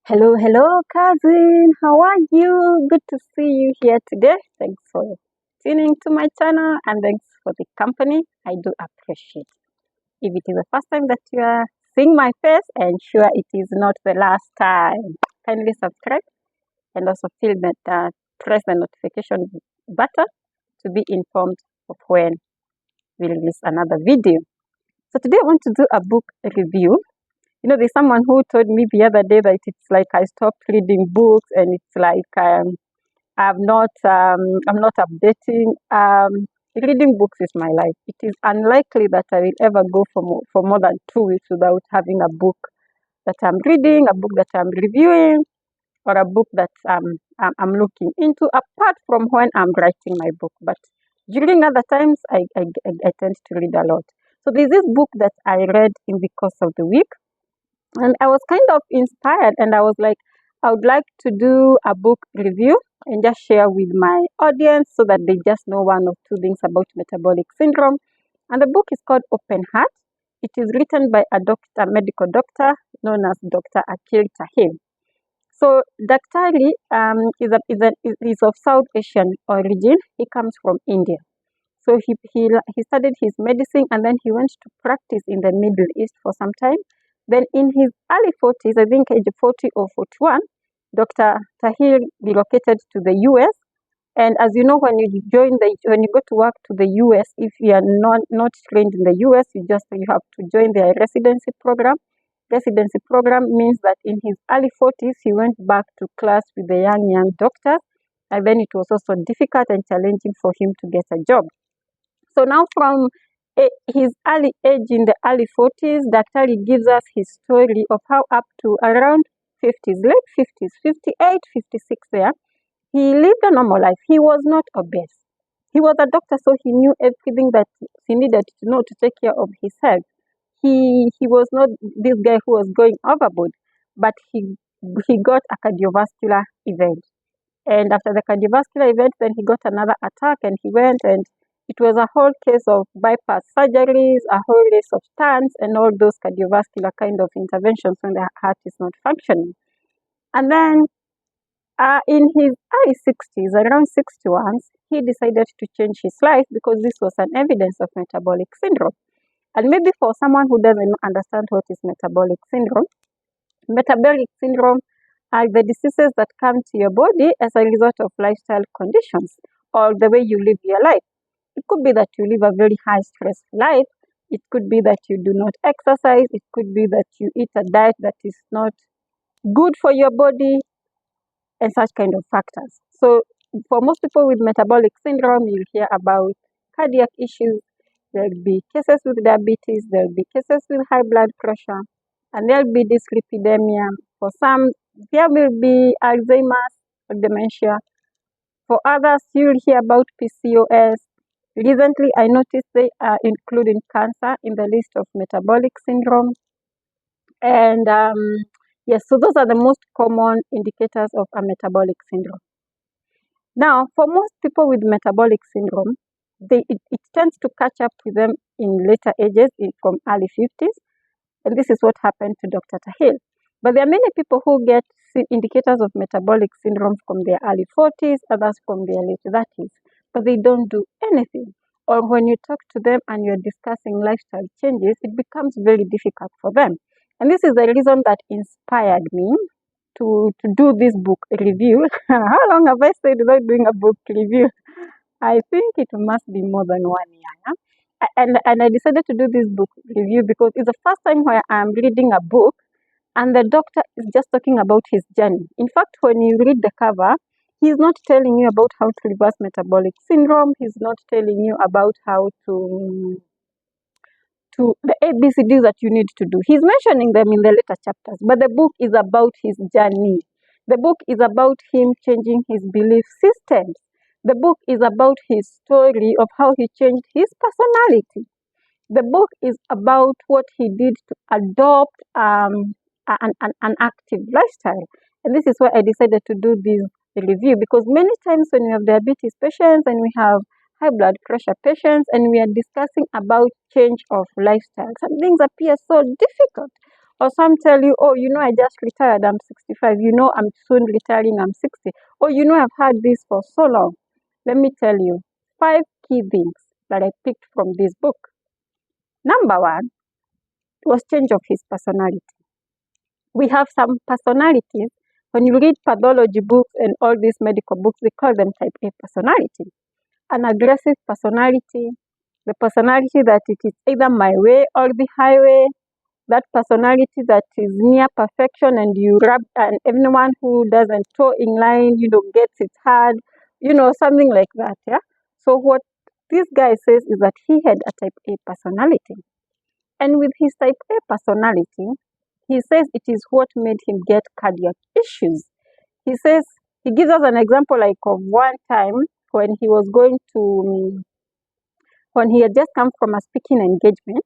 Hello, hello, cousin. How are you? Good to see you here today. Thanks for tuning to my channel and thanks for the company. I do appreciate. If it is the first time that you are seeing my face, and sure it is not the last time, kindly subscribe and also press the notification button to be informed of when we release another video. So today I want to do a book review. There's someone who told me the other day that it's like I stopped reading books, and it's like I'm not updating. Reading books is my life. It is unlikely that I will ever go for more than 2 weeks without having a book that I'm reading, a book that I'm reviewing, or a book that I'm looking into, apart from when I'm writing my book. But during other times, I tend to read a lot. So there's this book that I read in the course of the week, and I was kind of inspired, and I was like, I would like to do a book review and just share with my audience so that they just know one or two things about metabolic syndrome. And the book is called Open Heart. It is written by a medical doctor known as Dr. Akil Taher. So Daktari is of South Asian origin. He comes from India. So he studied his medicine, and then he went to practice in the Middle East for some time. Then in his early 40s, I think age 40 or 41, Dr. Tahir relocated to the US. And as you know, when you go to work to the US, if you are not trained in the US, you have to join their residency program. Residency program means that in his early 40s, he went back to class with the young doctors. And then it was also difficult and challenging for him to get a job. So now from his early age in the early 40s, Dr. gives us his story of how up to around 50s, late 50s, 58, 56 there, he lived a normal life. He was not obese. He was a doctor, so he knew everything that he needed to know to take care of his health. He was not this guy who was going overboard, but he got a cardiovascular event. And after the cardiovascular event, then he got another attack, and he went, and it was a whole case of bypass surgeries, a whole list of stents, and all those cardiovascular kind of interventions when the heart is not functioning. And then in his early 60s, around 61, he decided to change his life because this was an evidence of metabolic syndrome. And maybe for someone who doesn't understand what is metabolic syndrome are the diseases that come to your body as a result of lifestyle conditions or the way you live your life. It could be that you live a very high stress life. It could be that you do not exercise. It could be that you eat a diet that is not good for your body, and such kind of factors. So for most people with metabolic syndrome, you'll hear about cardiac issues. There'll be cases with diabetes. There'll be cases with high blood pressure. And there'll be dyslipidemia. For some, there will be Alzheimer's or dementia. For others, you'll hear about PCOS. Recently, I noticed they are including cancer in the list of metabolic syndrome. And yes, so those are the most common indicators of a metabolic syndrome. Now, for most people with metabolic syndrome, it tends to catch up with them in later ages, from early 50s. And this is what happened to Dr. Tahir. But there are many people who get indicators of metabolic syndrome from their early 40s, others from their late 30s, but they don't do anything. Or when you talk to them and you're discussing lifestyle changes, it becomes very difficult for them. And this is the reason that inspired me to do this book review. How long have I stayed without doing a book review? I think it must be more than 1 year. Yeah? And I decided to do this book review because it's the first time where I'm reading a book and the doctor is just talking about his journey. In fact, when you read the cover, he's not telling you about how to reverse metabolic syndrome. He's not telling you about how to the ABCDs that you need to do. He's mentioning them in the later chapters, but the book is about his journey. The book is about him changing his belief systems. The book is about his story of how he changed his personality. The book is about what he did to adopt an active lifestyle. And this is why I decided to do this review, because many times when we have diabetes patients and we have high blood pressure patients and we are discussing about change of lifestyle, some things appear so difficult. Or some tell you, oh, I just retired, I'm 65. I'm soon retiring, I'm 60. Oh, I've had this for so long. Let me tell you 5 key things that I picked from this book. Number one was change of his personality. We have some personalities. When you read pathology books and all these medical books, they call them type A personality. An aggressive personality, the personality that it is either my way or the highway, that personality that is near perfection and you rub, and everyone who doesn't toe in line, gets it hard, something like that, yeah? So what this guy says is that he had a type A personality. And with his type A personality, he says it is what made him get cardiac issues. He says, he gives us an example like of one time when he was going to, when he had just come from a speaking engagement,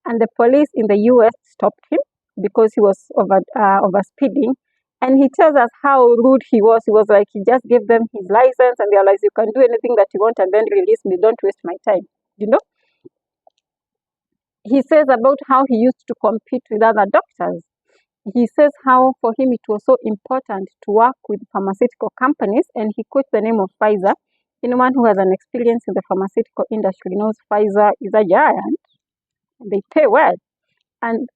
and the police in the US stopped him because he was over speeding. And he tells us how rude he was. He was like, he just gave them his license and they're like, you can do anything that you want and then release me. Don't waste my time. He says about how he used to compete with other doctors. He says how for him it was so important to work with pharmaceutical companies, and he quotes the name of Pfizer. Anyone who has an experience in the pharmaceutical industry knows Pfizer is a giant. They pay well. And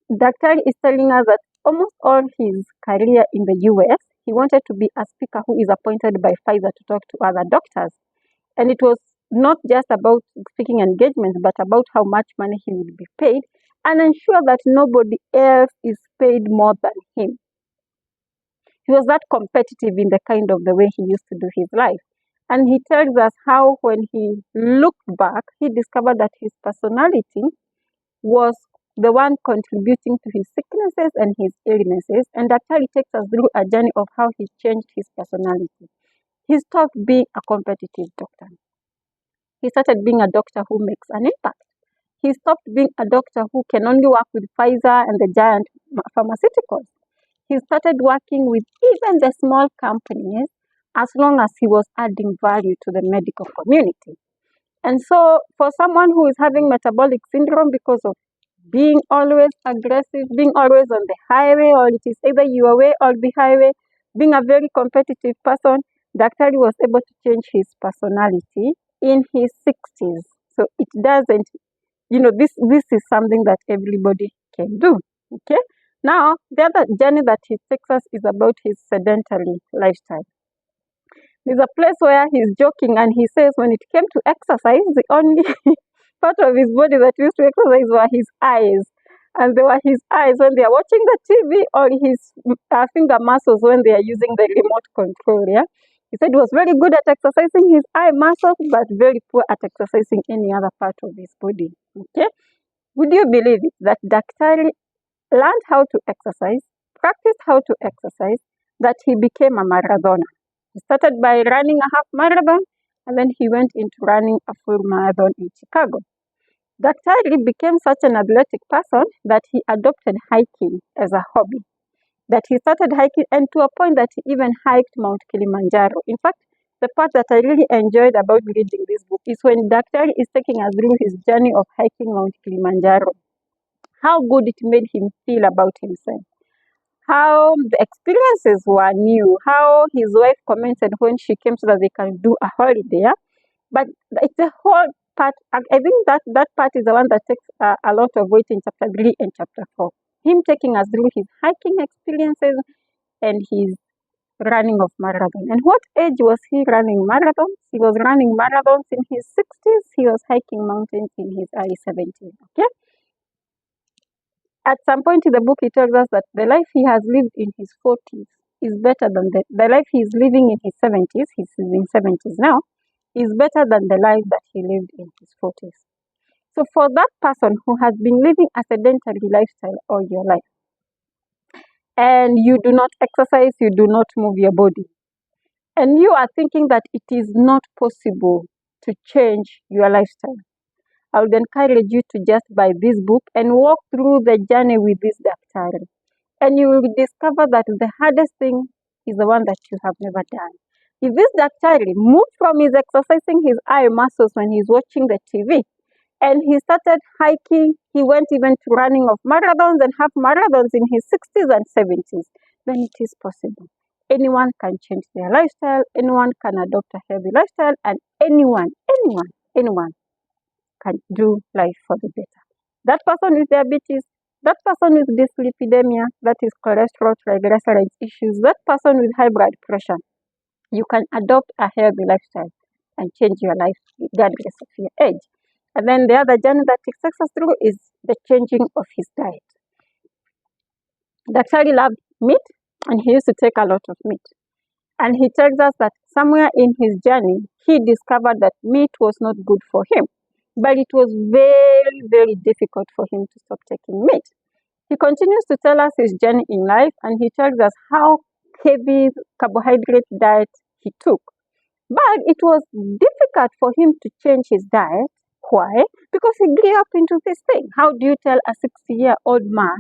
Dr. is telling us that almost all his career in the US, he wanted to be a speaker who is appointed by Pfizer to talk to other doctors. And it was not just about speaking engagements, but about how much money he would be paid and ensure that nobody else is paid more than him. He was that competitive in the kind of the way he used to do his life. And he tells us how when he looked back, he discovered that his personality was the one contributing to his sicknesses and his illnesses. And Daktari takes us through a journey of how he changed his personality. He stopped being a competitive doctor. He started being a doctor who makes an impact. He stopped being a doctor who can only work with Pfizer and the giant pharmaceuticals. He started working with even the small companies as long as he was adding value to the medical community. And so for someone who is having metabolic syndrome because of being always aggressive, being always on the highway, or it is either your way or the highway, being a very competitive person, Dr. was able to change his personality in his 60s. So it doesn't, this is something that everybody can do. Okay. Now, the other journey that he takes us is about his sedentary lifestyle. There's a place where he's joking and he says when it came to exercise, the only part of his body that used to exercise were his eyes. And they were his eyes when they are watching the TV, or his finger muscles when they are using the remote control. Yeah? He said he was very good at exercising his eye muscles, but very poor at exercising any other part of his body. Okay? Would you believe it that Daktari learned how to exercise, practiced how to exercise, that he became a marathoner? He started by running a half marathon, and then he went into running a full marathon in Chicago. Daktari became such an athletic person that he adopted hiking as a hobby. That he started hiking, and to a point that he even hiked Mount Kilimanjaro. In fact, the part that I really enjoyed about reading this book is when Daktari is taking us through his journey of hiking Mount Kilimanjaro. How good it made him feel about himself. How the experiences were new. How his wife commented when she came so that they can do a holiday. But it's a whole part. I think that part is the one that takes a lot of weight in chapter 3 and chapter 4. Him taking us through his hiking experiences and his running of marathon. And what age was he running marathons? He was running marathons in his 60s. He was hiking mountains in his early 70s. Okay. At some point in the book, he tells us that the life he has lived in his 40s is better than the life he is living in his 70s. He's in 70s now. Is better than the life that he lived in his 40s. So for that person who has been living a sedentary lifestyle all your life, and you do not exercise, you do not move your body, and you are thinking that it is not possible to change your lifestyle, I would encourage you to just buy this book and walk through the journey with this Daktari. And you will discover that the hardest thing is the one that you have never done. If this Daktari moved from his exercising his eye muscles when he's watching the TV And he started hiking. He went even to running of marathons and half marathons in his 60s and 70s. Then it is possible. Anyone can change their lifestyle. Anyone can adopt a healthy lifestyle. And anyone can do life for the better. That person with diabetes, that person with dyslipidemia, that is cholesterol, triglycerides issues, that person with high blood pressure, you can adopt a healthy lifestyle and change your life regardless of your age. And then the other journey that it takes us through is the changing of his diet. Daktari loved meat and he used to take a lot of meat. And he tells us that somewhere in his journey, he discovered that meat was not good for him. But it was very, very difficult for him to stop taking meat. He continues to tell us his journey in life and he tells us how heavy carbohydrate diet he took. But it was difficult for him to change his diet. Why? Because he grew up into this thing. How do you tell a 60-year-old man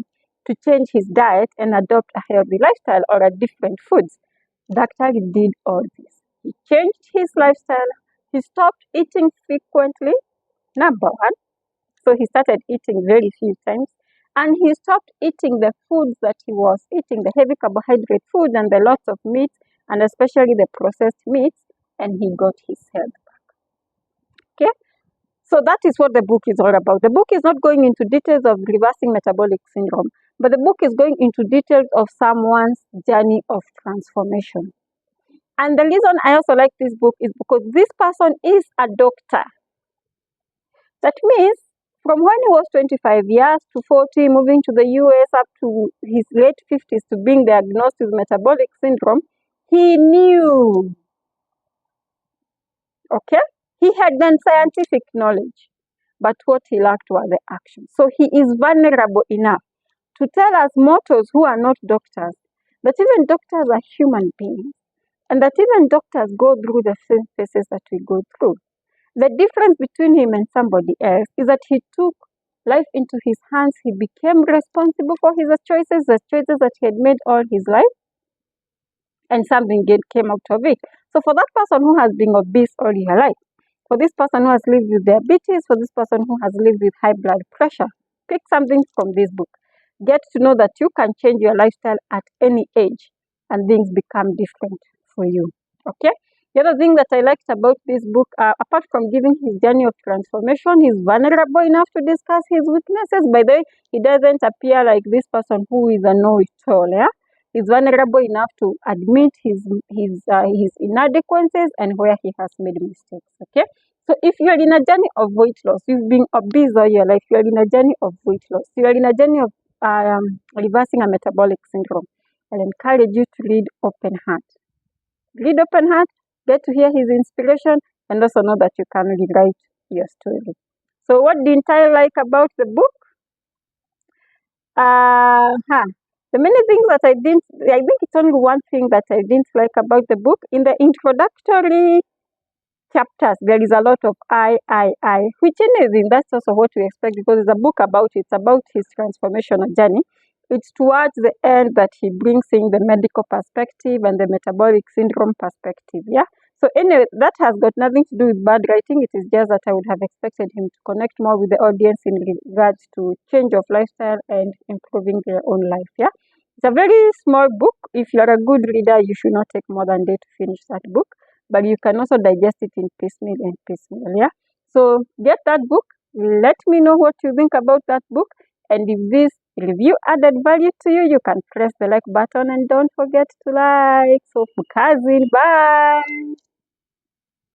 to change his diet and adopt a healthy lifestyle or a different foods? Dr. did all this. He changed his lifestyle. He stopped eating frequently, number one. So he started eating very few times. And he stopped eating the foods that he was eating, the heavy carbohydrate foods and the lots of meat, and especially the processed meats, and he got his health back. Okay? So that is what the book is all about. The book is not going into details of reversing metabolic syndrome, but the book is going into details of someone's journey of transformation. And the reason I also like this book is because this person is a doctor. That means from when he was 25 years to 40, moving to the US up to his late 50s to being diagnosed with metabolic syndrome, he knew. Okay? He had done scientific knowledge, but what he lacked were the actions. So he is vulnerable enough to tell us mortals who are not doctors that even doctors are human beings and that even doctors go through the same phases that we go through. The difference between him and somebody else is that he took life into his hands. He became responsible for his choices, the choices that he had made all his life, and something good came out of it. So for that person who has been obese all her life, for this person who has lived with diabetes, for this person who has lived with high blood pressure, pick something from this book. Get to know that you can change your lifestyle at any age and things become different for you. Okay? The other thing that I liked about this book, apart from giving his journey of transformation, he's vulnerable enough to discuss his weaknesses. By the way, he doesn't appear like this person who is a know-it-all. Yeah? He's vulnerable enough to admit his inadequacies and where he has made mistakes. Okay? So if you're in a journey of weight loss, you've been obese all your life, you're in a journey of weight loss, you're in a journey of reversing a metabolic syndrome, I'll encourage you to read Open Heart. Read Open Heart, get to hear his inspiration, and also know that you can rewrite your story. So what didn't I like about the book? The many things that I think it's only one thing that I didn't like about the book. In the introductory chapters, there is a lot of I, which anything, that's also what we expect because it's a book about his transformational journey. It's towards the end that he brings in the medical perspective and the metabolic syndrome perspective, yeah? So anyway, that has got nothing to do with bad writing. It is just that I would have expected him to connect more with the audience in regards to change of lifestyle and improving their own life, yeah? It's a very small book. If you're a good reader, you should not take more than a day to finish that book. But you can also digest it in piecemeal and piecemeal, yeah? So get that book. Let me know what you think about that book. And if this review added value to you, you can press the like button and don't forget to like. So, Fukazin, bye!